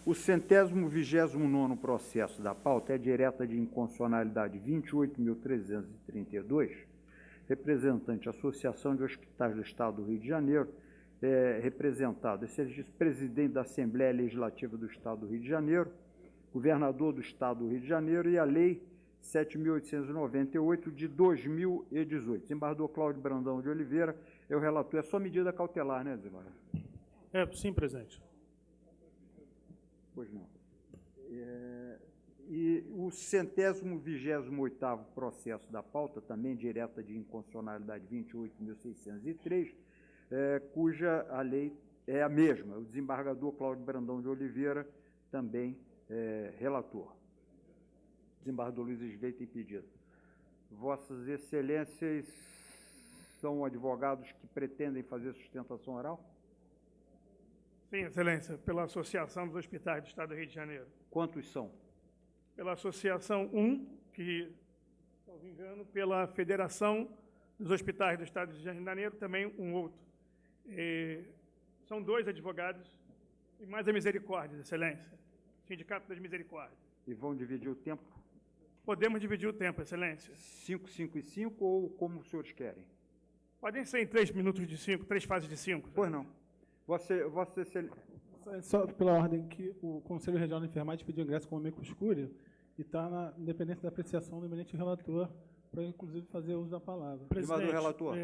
O 129º processo da pauta é direta de inconstitucionalidade 28.332, representante Associação de Hospitais do Estado do Rio de Janeiro, representado, excelentíssimo presidente da Assembleia Legislativa do Estado do Rio de Janeiro, governador do Estado do Rio de Janeiro e a Lei 7.898 de 2018. Desembargador Cláudio Brandão de Oliveira é o relator. É só medida cautelar, né, desembargador? Sim, presidente. Pois não. E o 128º processo da pauta, também direta de inconstitucionalidade 28.603, cuja a lei é a mesma. O desembargador Cláudio Brandão de Oliveira também relator. Desembargador Luiz Isvei tem pedido. Vossas Excelências são advogados que pretendem fazer sustentação oral? Sim, Excelência, pela Associação dos Hospitais do Estado do Rio de Janeiro. Quantos são? Pela Associação 1, que, se não me engano, pela Federação dos Hospitais do Estado do Rio de Janeiro, também um outro. São 2 advogados e mais a Misericórdia, Excelência. Sindicato das Misericórdias. E vão dividir o tempo? Podemos dividir o tempo, Excelência. 5, 5 e 5 ou como os senhores querem? Podem ser em 3 minutos de 5, 3 fases de 5. Pois não. Vossa Excelência... Só pela ordem que o Conselho Regional de Enfermagem pediu ingresso como amicus curiae e está na independência da apreciação do eminente relator para, inclusive, fazer uso da palavra. Presidente, relator.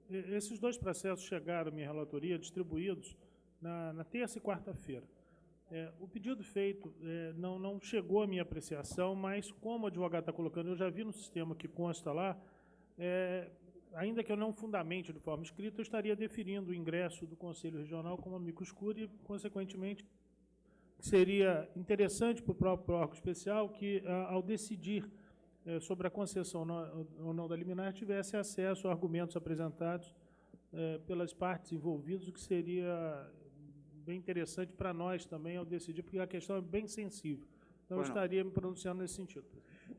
Esses 2 processos chegaram à minha relatoria distribuídos na terça e quarta-feira. O pedido feito não chegou à minha apreciação, mas como o advogado está colocando, eu já vi no sistema que consta lá, ainda que eu não fundamente de forma escrita, eu estaria deferindo o ingresso do Conselho Regional como amicus curiae e, consequentemente, seria interessante para o próprio órgão especial que, ao decidir sobre a concessão ou não da liminar, tivesse acesso a argumentos apresentados pelas partes envolvidas, o que seria bem interessante para nós também ao decidir, porque a questão é bem sensível. Então, eu estaria me pronunciando nesse sentido.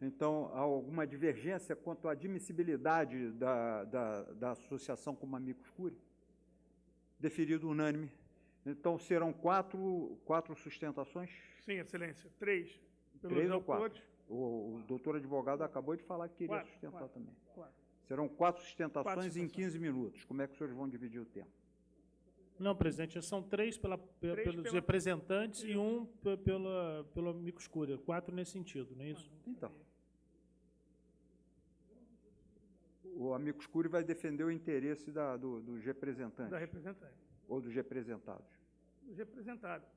Então, há alguma divergência quanto à admissibilidade da associação como amicus curiae? Deferido unânime. Então, serão quatro sustentações? Sim, Excelência. 3 pelos 3 ou autores. 4? O doutor advogado acabou de falar que queria sustentar também. 4. Serão 4 sustentações em 15 minutos. Como é que os senhores vão dividir o tempo? Não, presidente, são 3 pelos representantes e 1 pelo amicus curiae. 4 nesse sentido, não é isso? Então. O amicus curiae vai defender o interesse dos representantes. Da representante. Ou dos representados. Dos representados.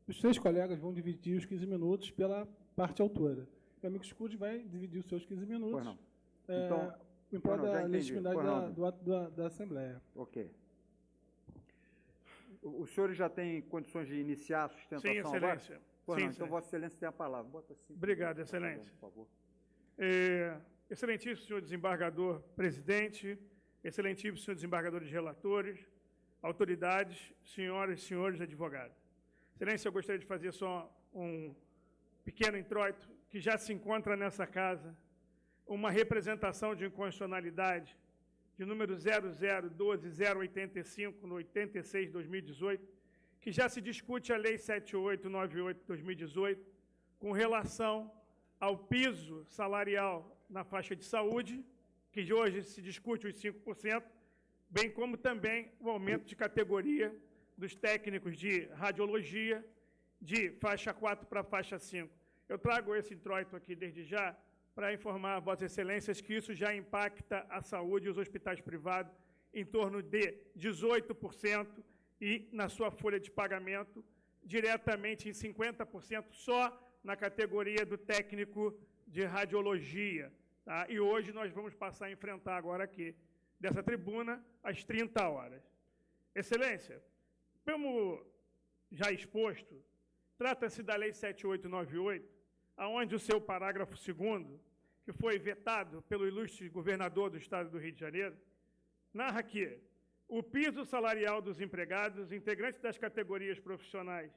Os 3 colegas vão dividir os 15 minutos pela parte autora. O amicus curiae vai dividir os seus 15 minutos. Pois não. Então, em prol da legitimidade do ato da Assembleia. Ok. Os senhores já têm condições de iniciar a sustentação? Sim, Excelência. Agora? Pois Sim, não, então Vossa Excelência tem a palavra. Bota 5 Obrigado, Excelência. Por favor. Excelentíssimo senhor desembargador presidente, excelentíssimo senhor desembargador de relatores, autoridades, senhoras e senhores advogados. Excelência, eu gostaria de fazer só um pequeno introito, que já se encontra nessa casa, uma representação de inconstitucionalidade de número 0012085, no 86/2018, que já se discute a Lei 7898/2018, com relação ao piso salarial na faixa de saúde, que de hoje se discute os 5%, bem como também o aumento de categoria dos técnicos de radiologia de faixa 4 para faixa 5. Eu trago esse introito aqui desde já para informar a Vossas Excelências que isso já impacta a saúde e os hospitais privados em torno de 18% e, na sua folha de pagamento, diretamente em 50% só na categoria do técnico de radiologia. Tá? E hoje nós vamos passar a enfrentar agora aqui, dessa tribuna, às 30 horas. Excelência, como já exposto, trata-se da Lei 7898, aonde o seu parágrafo 2º, que foi vetado pelo ilustre governador do Estado do Rio de Janeiro, narra que o piso salarial dos empregados, integrantes das categorias profissionais,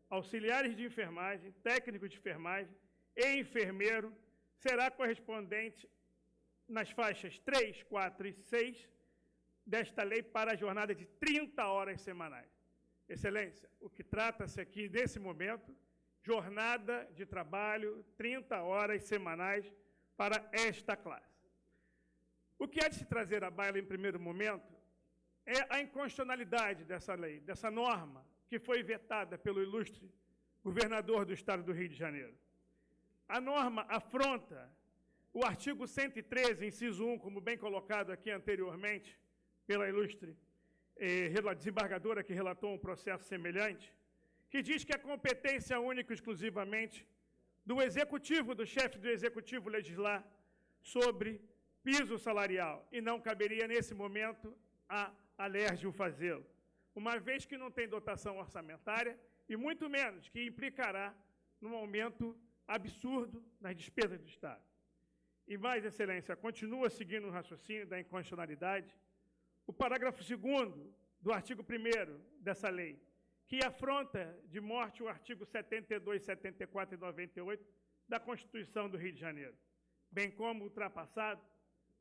auxiliares de enfermagem, técnicos de enfermagem e enfermeiro, será correspondente nas faixas 3, 4 e 6 desta lei para a jornada de 30 horas semanais. Excelência, o que trata-se aqui, nesse momento, jornada de trabalho, 30 horas semanais para esta classe. O que há de se trazer à baila, em primeiro momento, é a inconstitucionalidade dessa lei, dessa norma, que foi vetada pelo ilustre governador do Estado do Rio de Janeiro. A norma afronta o artigo 113, inciso 1, como bem colocado aqui anteriormente, pela ilustre desembargadora que relatou um processo semelhante, que diz que a competência única e exclusivamente do Executivo, do chefe do Executivo legislar sobre piso salarial, e não caberia, nesse momento, a Alerj fazê-lo, uma vez que não tem dotação orçamentária e muito menos que implicará num aumento absurdo nas despesas do Estado. E mais, Excelência, continua seguindo o raciocínio da inconstitucionalidade o parágrafo 2º do artigo 1º dessa lei, que afronta de morte o artigo 72, 74 e 98 da Constituição do Rio de Janeiro, bem como ultrapassado,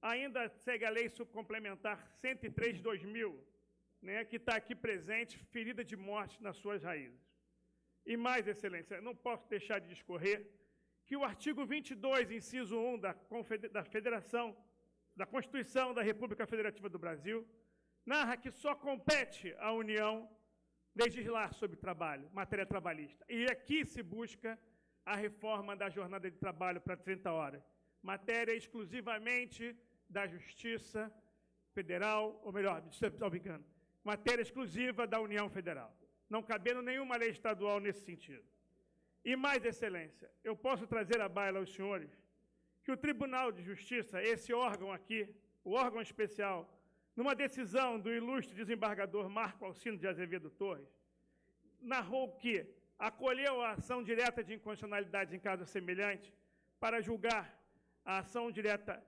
ainda segue a lei subcomplementar 103 de 2000, né, que está aqui presente, ferida de morte nas suas raízes. E mais, Excelência, não posso deixar de discorrer que o artigo 22, inciso 1 da Constituição da República Federativa do Brasil, narra que só compete à União legislar sobre trabalho, matéria trabalhista. E aqui se busca a reforma da jornada de trabalho para 30 horas, matéria exclusivamente da Justiça Federal, ou melhor, matéria exclusiva da União Federal, não cabendo nenhuma lei estadual nesse sentido. E mais, Excelência, eu posso trazer à baila aos senhores que o Tribunal de Justiça, esse órgão aqui, o órgão especial, numa decisão do ilustre desembargador Marco Alcino de Azevedo Torres, narrou que acolheu a ação direta de inconstitucionalidade em caso semelhante para julgar a ação direta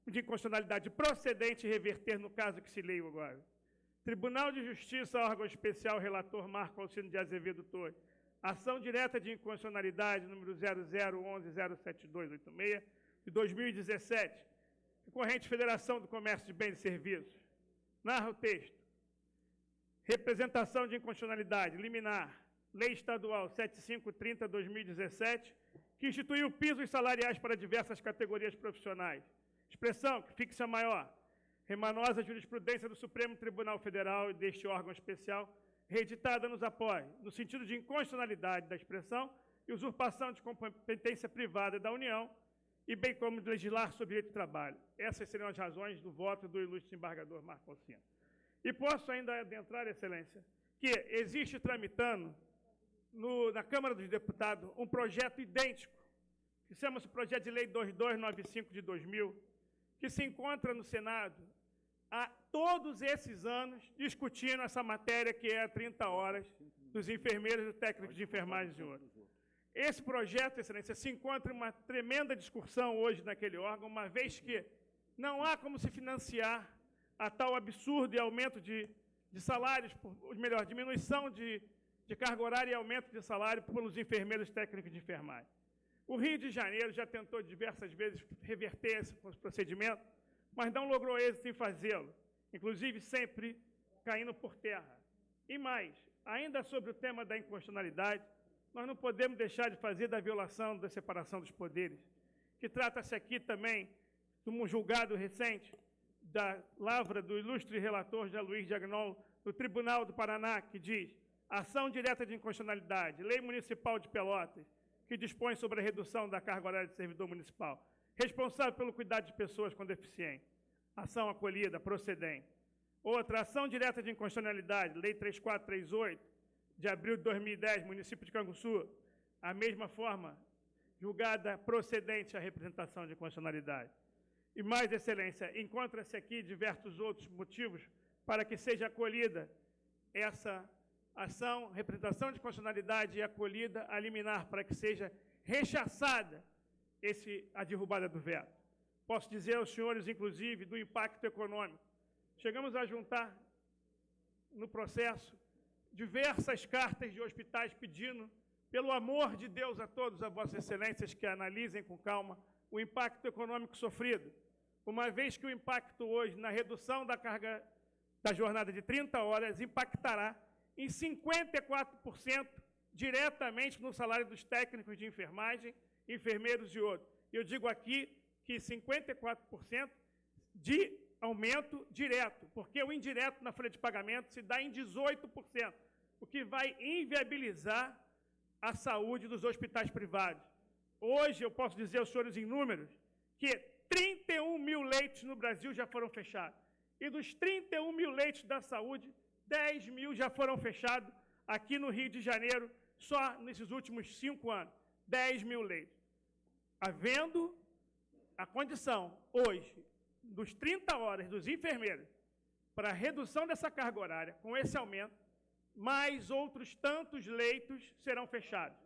de inconstitucionalidade procedente e reverter no caso que se leia agora. Tribunal de Justiça, órgão especial, relator Marco Alcino de Azevedo Torres, ação direta de inconstitucionalidade número 001107286 de 2017, recorrente Federação do Comércio de Bens e Serviços. Narra o texto. Representação de inconstitucionalidade, liminar, Lei Estadual 7530/2017, que instituiu pisos salariais para diversas categorias profissionais. Expressão que fixa maior. Remanosa jurisprudência do Supremo Tribunal Federal e deste órgão especial, reeditada nos apoia, no sentido de inconstitucionalidade da expressão e usurpação de competência privada da União, e bem como de legislar sobre direito de trabalho. Essas seriam as razões do voto do ilustre desembargador Marco Alcino. E posso ainda adentrar, Excelência, que existe tramitando na Câmara dos Deputados um projeto idêntico, que chama-se Projeto de Lei 2295 de 2000, que se encontra no Senado há todos esses anos discutindo essa matéria que é a 30 horas dos enfermeiros e técnicos de enfermagem de ouro. Esse projeto, Excelência, se encontra em uma tremenda discussão hoje naquele órgão, uma vez que não há como se financiar a tal absurdo e aumento de salários, melhor, diminuição de carga horária e aumento de salário pelos enfermeiros técnicos de enfermagem. O Rio de Janeiro já tentou diversas vezes reverter esse procedimento, mas não logrou êxito em fazê-lo, inclusive sempre caindo por terra. E mais, ainda sobre o tema da inconstitucionalidade, nós não podemos deixar de fazer da violação da separação dos poderes, que trata-se aqui também de um julgado recente da lavra do ilustre relator José Luiz de Agnol, do Tribunal do Paraná, que diz: ação direta de inconstitucionalidade, Lei Municipal de Pelotas, que dispõe sobre a redução da carga horária de servidor municipal, responsável pelo cuidado de pessoas com deficiência, ação acolhida, procedente. Outra, ação direta de inconstitucionalidade, Lei 3438, de abril de 2010, município de Canguçu, a mesma forma, julgada procedente a representação de inconstitucionalidade. E mais, Excelência, encontra-se aqui diversos outros motivos para que seja acolhida essa ação, representação de inconstitucionalidade e acolhida a liminar, para que seja rechaçada a derrubada do veto. Posso dizer aos senhores, inclusive, do impacto econômico. Chegamos a juntar, no processo, diversas cartas de hospitais pedindo, pelo amor de Deus a todos, a vossas excelências, que analisem com calma o impacto econômico sofrido, uma vez que o impacto hoje na redução da carga da jornada de 30 horas impactará em 54% diretamente no salário dos técnicos de enfermagem, enfermeiros e outros. Eu digo aqui que 54% de aumento direto, porque o indireto na folha de pagamento se dá em 18%, o que vai inviabilizar a saúde dos hospitais privados. Hoje, eu posso dizer aos senhores em números que 31 mil leitos no Brasil já foram fechados. E dos 31 mil leitos da saúde, 10 mil já foram fechados aqui no Rio de Janeiro, só nesses últimos 5 anos. 10 mil leitos. Havendo a condição, hoje, dos 30 horas dos enfermeiros, para a redução dessa carga horária, com esse aumento, mais outros tantos leitos serão fechados.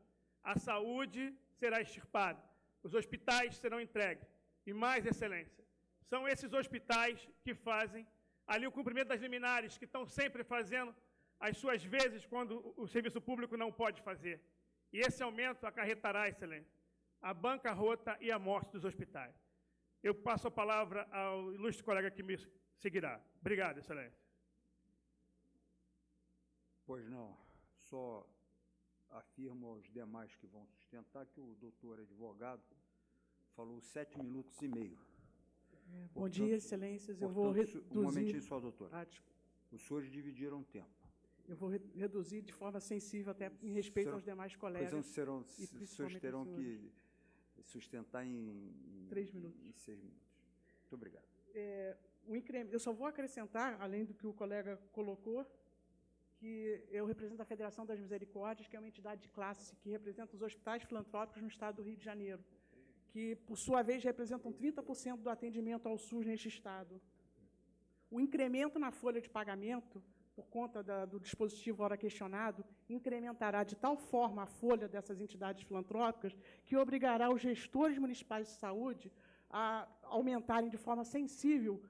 A saúde será extirpada, os hospitais serão entregues. E mais, Excelência, são esses hospitais que fazem ali o cumprimento das liminares, que estão sempre fazendo as suas vezes quando o serviço público não pode fazer. E esse aumento acarretará, Excelência, a bancarrota e a morte dos hospitais. Eu passo a palavra ao ilustre colega que me seguirá. Obrigado, Excelência. Pois não, só afirmo aos demais que vão sustentar que o doutor advogado falou 7 minutos e meio. Bom dia, Excelências. Eu vou reduzir... Um momentinho só, doutor. Desculpa. Os senhores dividiram o tempo. Eu vou reduzir de forma sensível, até em respeito aos demais colegas. Pois não, os senhores terão aos que sustentar em 3 minutos. Em 6 minutos. Muito obrigado. Eu só vou acrescentar, além do que o colega colocou, que eu represento a Federação das Misericórdias, que é uma entidade de classe que representa os hospitais filantrópicos no estado do Rio de Janeiro, que, por sua vez, representam 30% do atendimento ao SUS neste estado. O incremento na folha de pagamento, por conta do dispositivo ora questionado, incrementará de tal forma a folha dessas entidades filantrópicas que obrigará os gestores municipais de saúde a aumentarem de forma sensível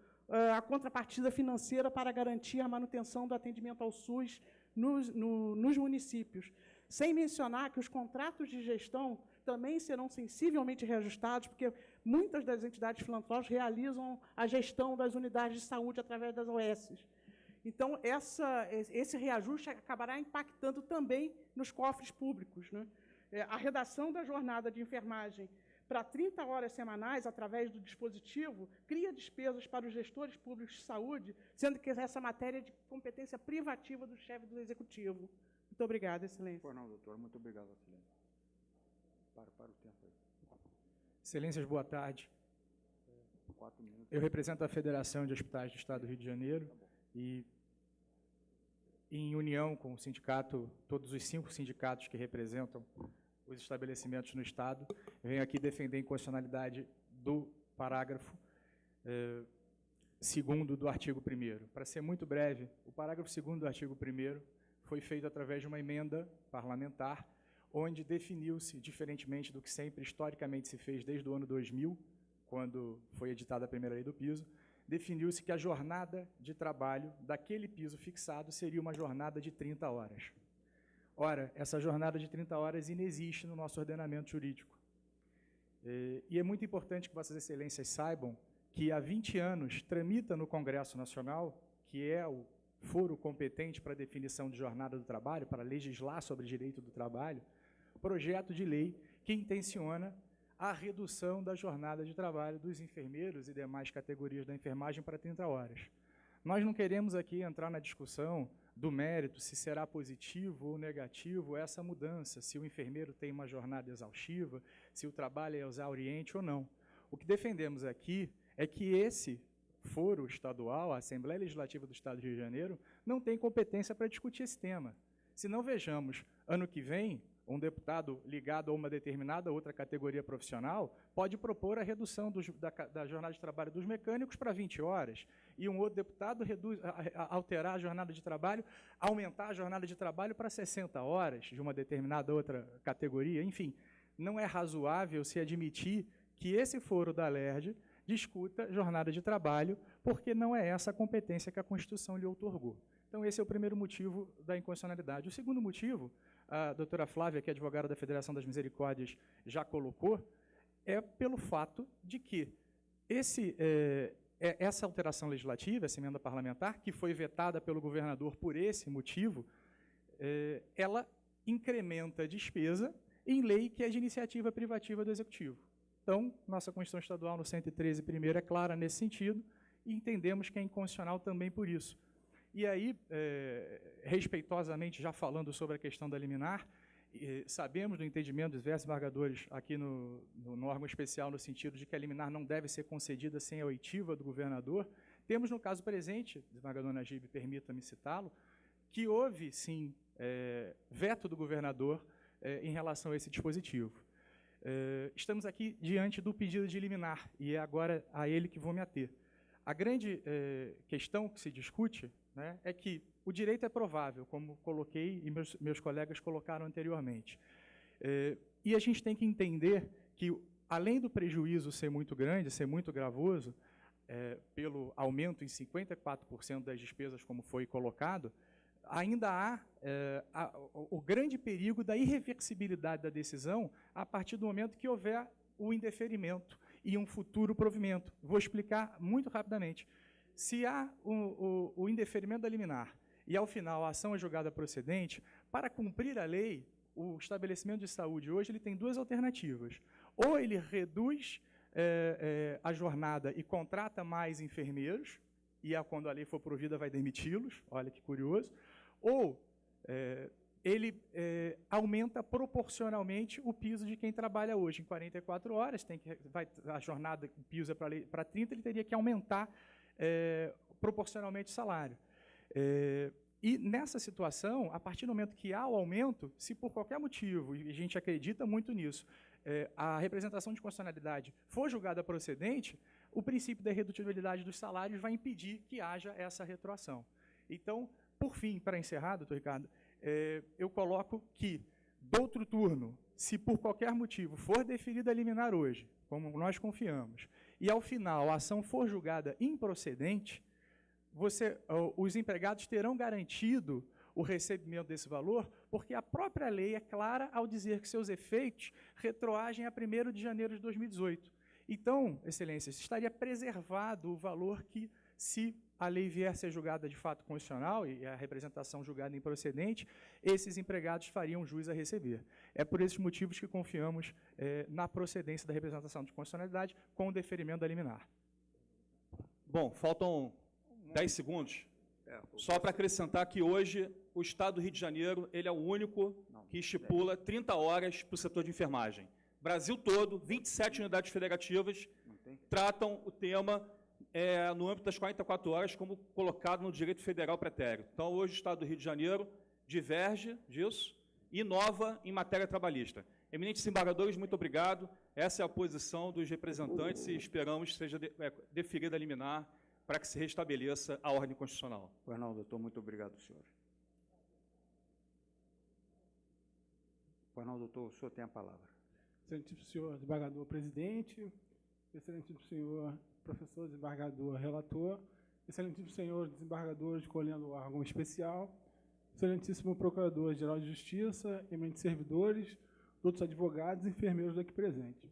a contrapartida financeira para garantir a manutenção do atendimento ao SUS nos municípios. Sem mencionar que os contratos de gestão também serão sensivelmente reajustados, porque muitas das entidades filantrópicas realizam a gestão das unidades de saúde através das OS. Então, esse reajuste acabará impactando também nos cofres públicos, né? A redação da jornada de enfermagem para 30 horas semanais, através do dispositivo, cria despesas para os gestores públicos de saúde, sendo que essa matéria é de competência privativa do chefe do Executivo. Muito obrigada, Excelência. Pois não, doutor. Muito obrigado, Excelência. Para o tempo aí. Excelências, boa tarde. 4 minutos. Eu represento a Federação de Hospitais do Estado do Rio de Janeiro e, em união com o sindicato, todos os 5 sindicatos que representam os estabelecimentos no Estado, venho aqui defender a inconstitucionalidade do parágrafo 2º do artigo 1º. Para ser muito breve, o parágrafo 2º do artigo 1º foi feito através de uma emenda parlamentar, onde definiu-se, diferentemente do que sempre historicamente se fez desde o ano 2000, quando foi editada a primeira lei do piso, definiu-se que a jornada de trabalho daquele piso fixado seria uma jornada de 30 horas. Ora, essa jornada de 30 horas inexiste no nosso ordenamento jurídico. E é muito importante que Vossas Excelências saibam que há 20 anos tramita no Congresso Nacional, que é o foro competente para a definição de jornada do trabalho, para legislar sobre direito do trabalho, projeto de lei que intenciona a redução da jornada de trabalho dos enfermeiros e demais categorias da enfermagem para 30 horas. Nós não queremos aqui entrar na discussão do mérito, se será positivo ou negativo essa mudança, se o enfermeiro tem uma jornada exaustiva, se o trabalho é exauriente ou não. O que defendemos aqui é que esse foro estadual, a Assembleia Legislativa do Estado do Rio de Janeiro, não tem competência para discutir esse tema. Se não, vejamos, ano que vem, um deputado ligado a uma determinada outra categoria profissional pode propor a redução da jornada de trabalho dos mecânicos para 20 horas, e um outro deputado alterar a jornada de trabalho, aumentar a jornada de trabalho para 60 horas de uma determinada outra categoria. Enfim, não é razoável se admitir que esse foro da LERJ discuta jornada de trabalho, porque não é essa a competência que a Constituição lhe outorgou. Então, esse é o primeiro motivo da inconstitucionalidade. O segundo motivo, a doutora Flávia, que é advogada da Federação das Misericórdias, já colocou, é pelo fato de que essa alteração legislativa, essa emenda parlamentar, que foi vetada pelo governador por esse motivo, ela incrementa a despesa em lei que é de iniciativa privativa do Executivo. Então, nossa Constituição Estadual, no 113, primeiro, é clara nesse sentido, e entendemos que é inconstitucional também por isso. E aí, respeitosamente, já falando sobre a questão da liminar, sabemos do entendimento dos diversos embargadores aqui no órgão especial, no sentido de que a liminar não deve ser concedida sem a oitiva do governador. Temos, no caso presente, desembargador Najib, permita-me citá-lo, que houve, sim, veto do governador em relação a esse dispositivo. Estamos aqui diante do pedido de liminar, e é agora a ele que vou me ater. A grande questão que se discute, né, é que o direito é provável, como coloquei e meus colegas colocaram anteriormente. E a gente tem que entender que, além do prejuízo ser muito grande, ser muito gravoso, pelo aumento em 54% das despesas, como foi colocado, ainda há o grande perigo da irreversibilidade da decisão a partir do momento que houver o indeferimento e um futuro provimento. Vou explicar muito rapidamente. Se há o indeferimento da liminar e, ao final, a ação é julgada procedente, para cumprir a lei, o estabelecimento de saúde hoje ele tem duas alternativas. Ou ele reduz a jornada e contrata mais enfermeiros, e quando a lei for provida vai demiti-los, olha que curioso, ou ele aumenta proporcionalmente o piso de quem trabalha hoje em 44 horas, a jornada, o piso é para 30, ele teria que aumentar proporcionalmente o salário. E nessa situação, a partir do momento que há o aumento, se por qualquer motivo, e a gente acredita muito nisso, a representação de constitucionalidade for julgada procedente, o princípio da irredutibilidade dos salários vai impedir que haja essa retroação. Então, por fim, para encerrar, doutor Ricardo, eu coloco que, do outro turno, se por qualquer motivo for deferida a liminar hoje, como nós confiamos, e ao final a ação for julgada improcedente, os empregados terão garantido o recebimento desse valor, porque a própria lei é clara ao dizer que seus efeitos retroagem a 1º de janeiro de 2018. Então, Excelências, estaria preservado o valor que, se a lei vier a ser julgada de fato constitucional e a representação julgada improcedente, esses empregados fariam jus a receber. É por esses motivos que confiamos na procedência da representação de constitucionalidade com o deferimento da liminar. Bom, faltam 10 segundos. Só para acrescentar que hoje o Estado do Rio de Janeiro ele é o único que estipula 30 horas para o setor de enfermagem. Brasil todo, 27 unidades federativas tratam o tema no âmbito das 44 horas, como colocado no direito federal pretérito. Então, hoje o Estado do Rio de Janeiro diverge disso e inova em matéria trabalhista. Eminentes embargadores, muito obrigado. Essa é a posição dos representantes e esperamos que seja deferida a liminar para que se restabeleça a ordem constitucional. Pois não, doutor, muito obrigado, senhor. Pois não, doutor, o senhor tem a palavra. Excelentíssimo senhor desembargador presidente, excelentíssimo senhor professor desembargador relator, excelentíssimo senhor desembargador escolhendo o órgão especial, excelentíssimo procurador-geral de Justiça, eminentes servidores, outros advogados e enfermeiros aqui presentes.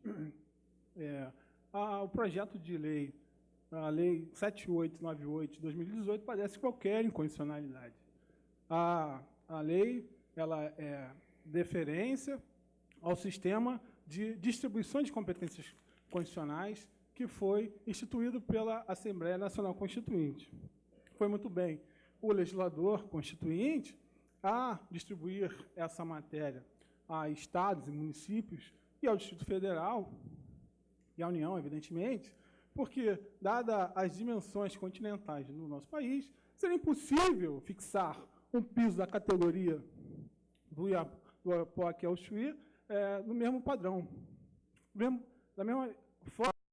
O projeto de lei, a Lei 7898 de 2018, padece qualquer incondicionalidade. A lei ela é deferência ao sistema de distribuição de competências constitucionais que foi instituído pela Assembleia Nacional Constituinte. Foi muito bem o legislador constituinte a distribuir essa matéria a estados e municípios e ao Distrito Federal e à União, evidentemente, porque, dadas as dimensões continentais do nosso país, seria impossível fixar um piso da categoria do Iapoque ao Chuí no mesmo padrão. Da mesma forma,